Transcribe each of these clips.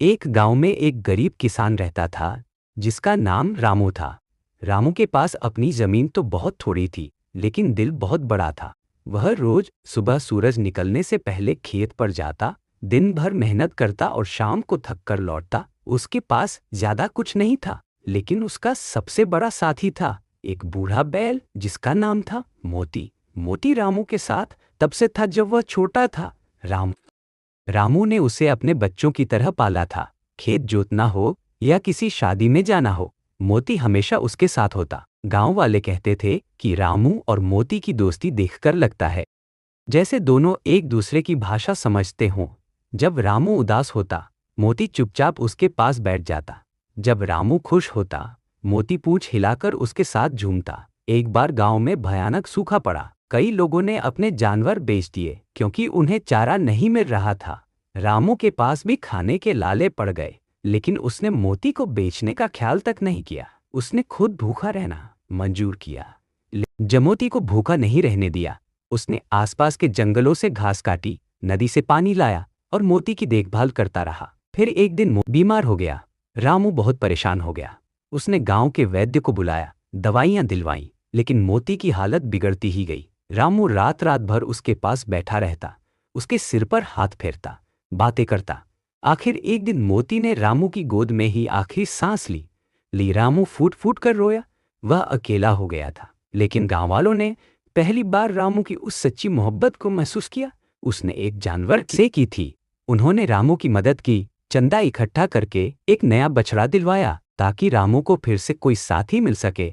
एक गांव में एक गरीब किसान रहता था जिसका नाम रामू था। रामू के पास अपनी जमीन तो बहुत थोड़ी थी, लेकिन दिल बहुत बड़ा था। वह रोज सुबह सूरज निकलने से पहले खेत पर जाता, दिन भर मेहनत करता और शाम को थक कर लौटता। उसके पास ज्यादा कुछ नहीं था, लेकिन उसका सबसे बड़ा साथी था, एक बूढ़ा बैल जिसका नाम था मोती। मोती रामू के साथ तब से था जब वह छोटा था। रामू ने उसे अपने बच्चों की तरह पाला था। खेत जोतना हो या किसी शादी में जाना हो, मोती हमेशा उसके साथ होता। गांव वाले कहते थे कि रामू और मोती की दोस्ती देखकर लगता है जैसे दोनों एक दूसरे की भाषा समझते हों। जब रामू उदास होता, मोती चुपचाप उसके पास बैठ जाता। जब रामू खुश होता, मोती पूंछ हिलाकर उसके साथ झूमता। एक बार गांव में भयानक सूखा पड़ा। कई लोगों ने अपने जानवर बेच दिए क्योंकि उन्हें चारा नहीं मिल रहा था। रामू के पास भी खाने के लाले पड़ गए, लेकिन उसने मोती को बेचने का ख्याल तक नहीं किया। उसने खुद भूखा रहना मंजूर किया। जमोती को भूखा नहीं रहने दिया। उसने आसपास के जंगलों से घास काटी, नदी से पानी लाया और मोती की देखभाल करता रहा। फिर एक दिन बीमार हो गया। रामू बहुत परेशान हो गया। उसने गांव के वैद्य को बुलाया, दवाइयां दिलवाईं, लेकिन मोती की हालत बिगड़ती ही गई। रामू रात रात भर उसके पास बैठा रहता, उसके सिर पर हाथ फेरता, बातें करता। आखिर एक दिन मोती ने रामू की गोद में ही आखिरी सांस ली। रामू फूट फूट कर रोया। वह अकेला हो गया था, लेकिन गांव वालों ने पहली बार रामू की उस सच्ची मोहब्बत को महसूस किया। उसने एक जानवर से की थी। उन्होंने रामू की मदद की, चंदा इकट्ठा करके एक नया बछड़ा दिलवाया ताकि रामू को फिर से कोई साथी मिल सके।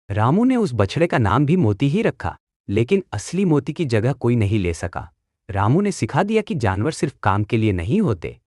रामू ने उस बछड़े का नाम भी मोती ही रखा, लेकिन असली मोती की जगह कोई नहीं ले सका। रामू ने सिखा दिया कि जानवर सिर्फ काम के लिए नहीं होते,